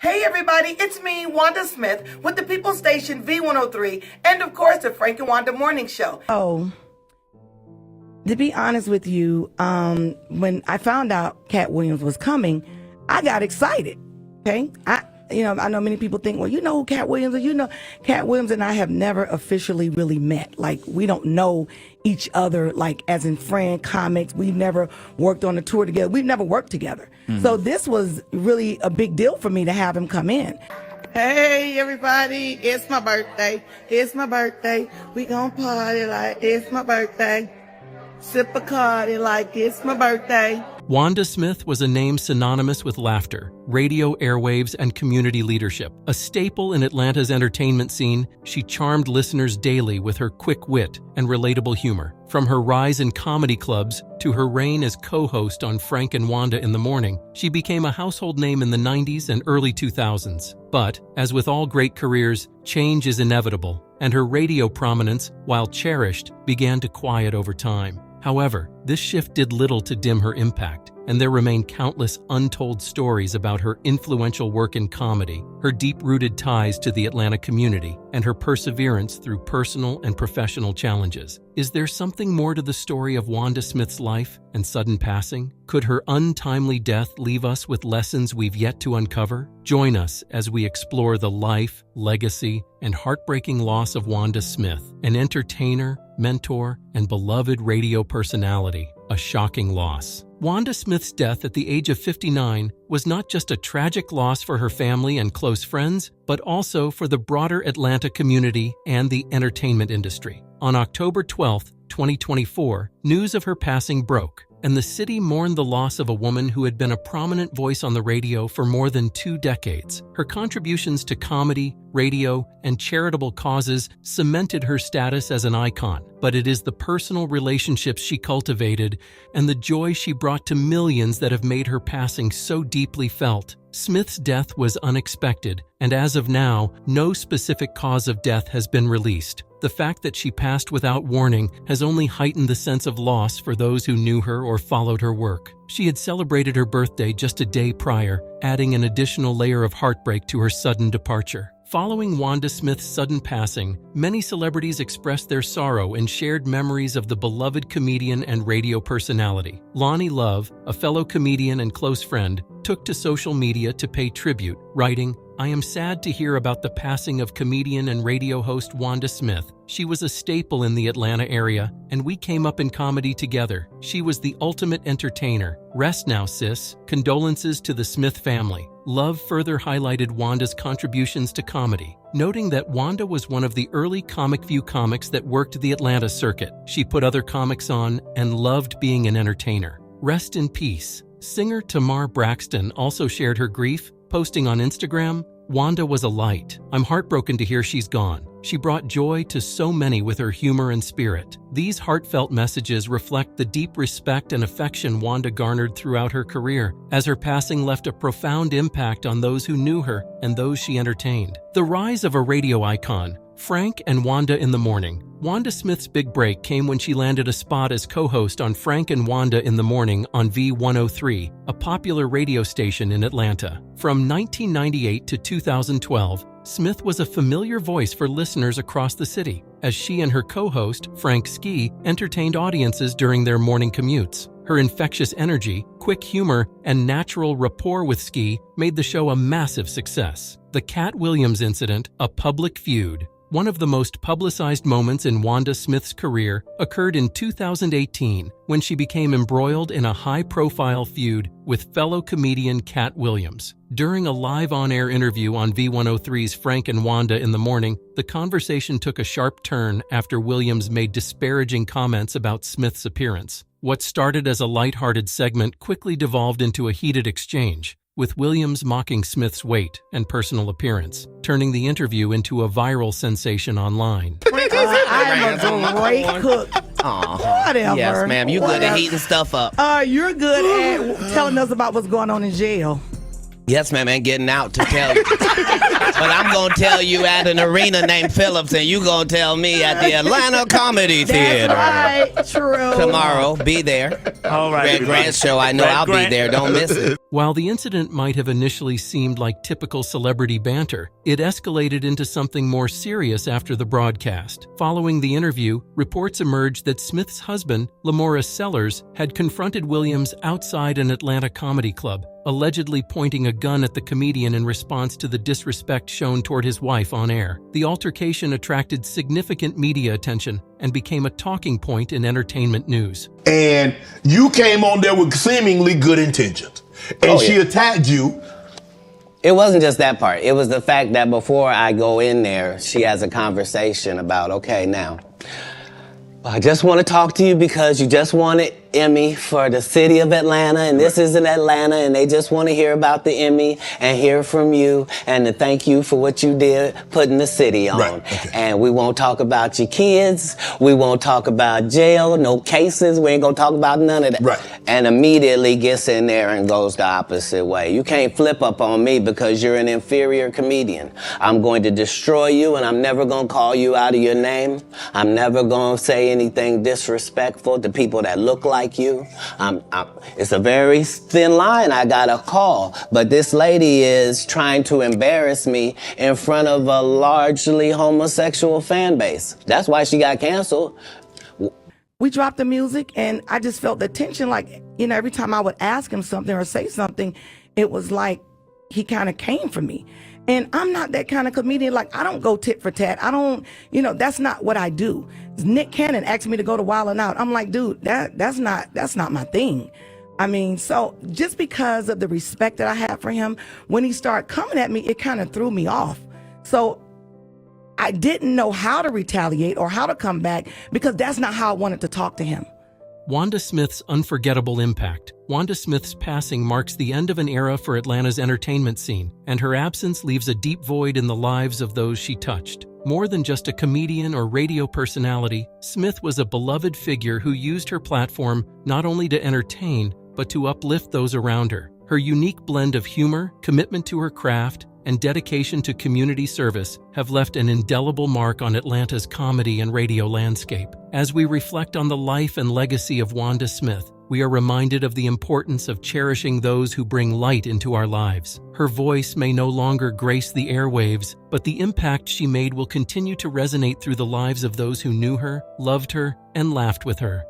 Hey everybody, it's me, Wanda Smith, with the People Station V103, and of course the Frank and Wanda Morning Show. Oh, to be honest with you, when I found out Cat Williams was coming, I got excited. Okay, I know many people think, well, you know who Cat Williams is. Cat Williams and I have never officially really met. Like, we don't know each other, like, as in friend comics. We've never worked on a tour together. We've never worked together. So this was really a big deal for me to have him come in. Hey everybody, it's my birthday. It's my birthday. We gon' party like it's my birthday. Sip a Cardi like it's my birthday. Wanda Smith was a name synonymous with laughter, radio airwaves, and community leadership. A staple in Atlanta's entertainment scene, she charmed listeners daily with her quick wit and relatable humor. From her rise in comedy clubs to her reign as co-host on Frank and Wanda in the Morning, she became a household name in the 90s and early 2000s. But, as with all great careers, change is inevitable, and her radio prominence, while cherished, began to quiet over time. However, this shift did little to dim her impact, and there remain countless untold stories about her influential work in comedy, her deep-rooted ties to the Atlanta community, and her perseverance through personal and professional challenges. Is there something more to the story of Wanda Smith's life and sudden passing? Could her untimely death leave us with lessons we've yet to uncover? Join us as we explore the life, legacy, and heartbreaking loss of Wanda Smith, an entertainer, mentor, and beloved radio personality. A shocking loss. Wanda Smith's death at the age of 59 was not just a tragic loss for her family and close friends, but also for the broader Atlanta community and the entertainment industry. On October 12, 2024, news of her passing broke, and the city mourned the loss of a woman who had been a prominent voice on the radio for more than 2 decades. Her contributions to comedy, radio, and charitable causes cemented her status as an icon, but it is the personal relationships she cultivated and the joy she brought to millions that have made her passing so deeply felt. Smith's death was unexpected, and as of now, no specific cause of death has been released. The fact that she passed without warning has only heightened the sense of loss for those who knew her or followed her work. She had celebrated her birthday just a day prior, adding an additional layer of heartbreak to her sudden departure. Following Wanda Smith's sudden passing, many celebrities expressed their sorrow and shared memories of the beloved comedian and radio personality. Lonnie Love, a fellow comedian and close friend, took to social media to pay tribute, writing, "I am sad to hear about the passing of comedian and radio host Wanda Smith. She was a staple in the Atlanta area, and we came up in comedy together. She was the ultimate entertainer. Rest now, sis. Condolences to the Smith family." Love further highlighted Wanda's contributions to comedy, noting that Wanda was one of the early Comic View comics that worked the Atlanta circuit. She put other comics on and loved being an entertainer. Rest in peace. Singer Tamar Braxton also shared her grief, posting on Instagram, "Wanda was a light. I'm heartbroken to hear she's gone. She brought joy to so many with her humor and spirit." These heartfelt messages reflect the deep respect and affection Wanda garnered throughout her career, as her passing left a profound impact on those who knew her and those she entertained. The rise of a radio icon, Frank and Wanda in the Morning. Wanda Smith's big break came when she landed a spot as co-host on Frank and Wanda in the Morning on V103, a popular radio station in Atlanta. From 1998 to 2012, Smith was a familiar voice for listeners across the city, as she and her co-host, Frank Ski, entertained audiences during their morning commutes. Her infectious energy, quick humor, and natural rapport with Ski made the show a massive success. The Cat Williams incident, a public feud. One of the most publicized moments in Wanda Smith's career occurred in 2018 when she became embroiled in a high-profile feud with fellow comedian Cat Williams. During a live on-air interview on V103's Frank and Wanda in the Morning, the conversation took a sharp turn after Williams made disparaging comments about Smith's appearance. What started as a lighthearted segment quickly devolved into a heated exchange, with Williams mocking Smith's weight and personal appearance, turning the interview into a viral sensation online. I am a great cook. Whatever. Yes, ma'am. You good at heating stuff up. You're good at telling us about what's going on in jail. Yes, ma'am, and getting out to tell you. But I'm going to tell you at an arena named Phillips, and you going to tell me at the Atlanta Comedy Theater. That's right, true. Tomorrow, be there. All right. Red Grant show, I know I'll be there. Don't miss it. While the incident might have initially seemed like typical celebrity banter, it escalated into something more serious after the broadcast. Following the interview, reports emerged that Smith's husband, Lamorris Sellers, had confronted Williams outside an Atlanta comedy club, allegedly pointing a gun at the comedian in response to the disrespect shown toward his wife on air. The altercation attracted significant media attention and became a talking point in entertainment news. And you came on there with seemingly good intentions. And she attacked you. It wasn't just that part. It was the fact that before I go in there, she has a conversation about, okay, now, I just want to talk to you because you just won an Emmy for the city of Atlanta, and this is in Atlanta, and they just want to hear about the Emmy and hear from you and to thank you for what you did putting the city on. Right, okay. And we won't talk about your kids. We won't talk about jail, no cases. We ain't going to talk about none of that. Right. And immediately gets in there and goes the opposite way. You can't flip up on me because you're an inferior comedian. I'm going to destroy you, and I'm never going to call you out of your name. I'm never going to say anything disrespectful to people that look like you. It's a very thin line. I got a call, but this lady is trying to embarrass me in front of a largely homosexual fan base. That's why she got canceled. We dropped the music, and I just felt the tension. Like, every time I would ask him something or say something, it was like he kind of came for me. And I'm not that kind of comedian. Like, I don't go tit for tat. I don't, that's not what I do. Nick Cannon asked me to go to Wild 'N Out. I'm like, dude, that's not my thing. I mean, so just because of the respect that I have for him, when he started coming at me, it kind of threw me off. So I didn't know how to retaliate or how to come back because that's not how I wanted to talk to him. Wanda Smith's unforgettable impact. Wanda Smith's passing marks the end of an era for Atlanta's entertainment scene, and her absence leaves a deep void in the lives of those she touched. More than just a comedian or radio personality, Smith was a beloved figure who used her platform not only to entertain, but to uplift those around her. Her unique blend of humor, commitment to her craft, and dedication to community service have left an indelible mark on Atlanta's comedy and radio landscape. As we reflect on the life and legacy of Wanda Smith, we are reminded of the importance of cherishing those who bring light into our lives. Her voice may no longer grace the airwaves, but the impact she made will continue to resonate through the lives of those who knew her, loved her, and laughed with her.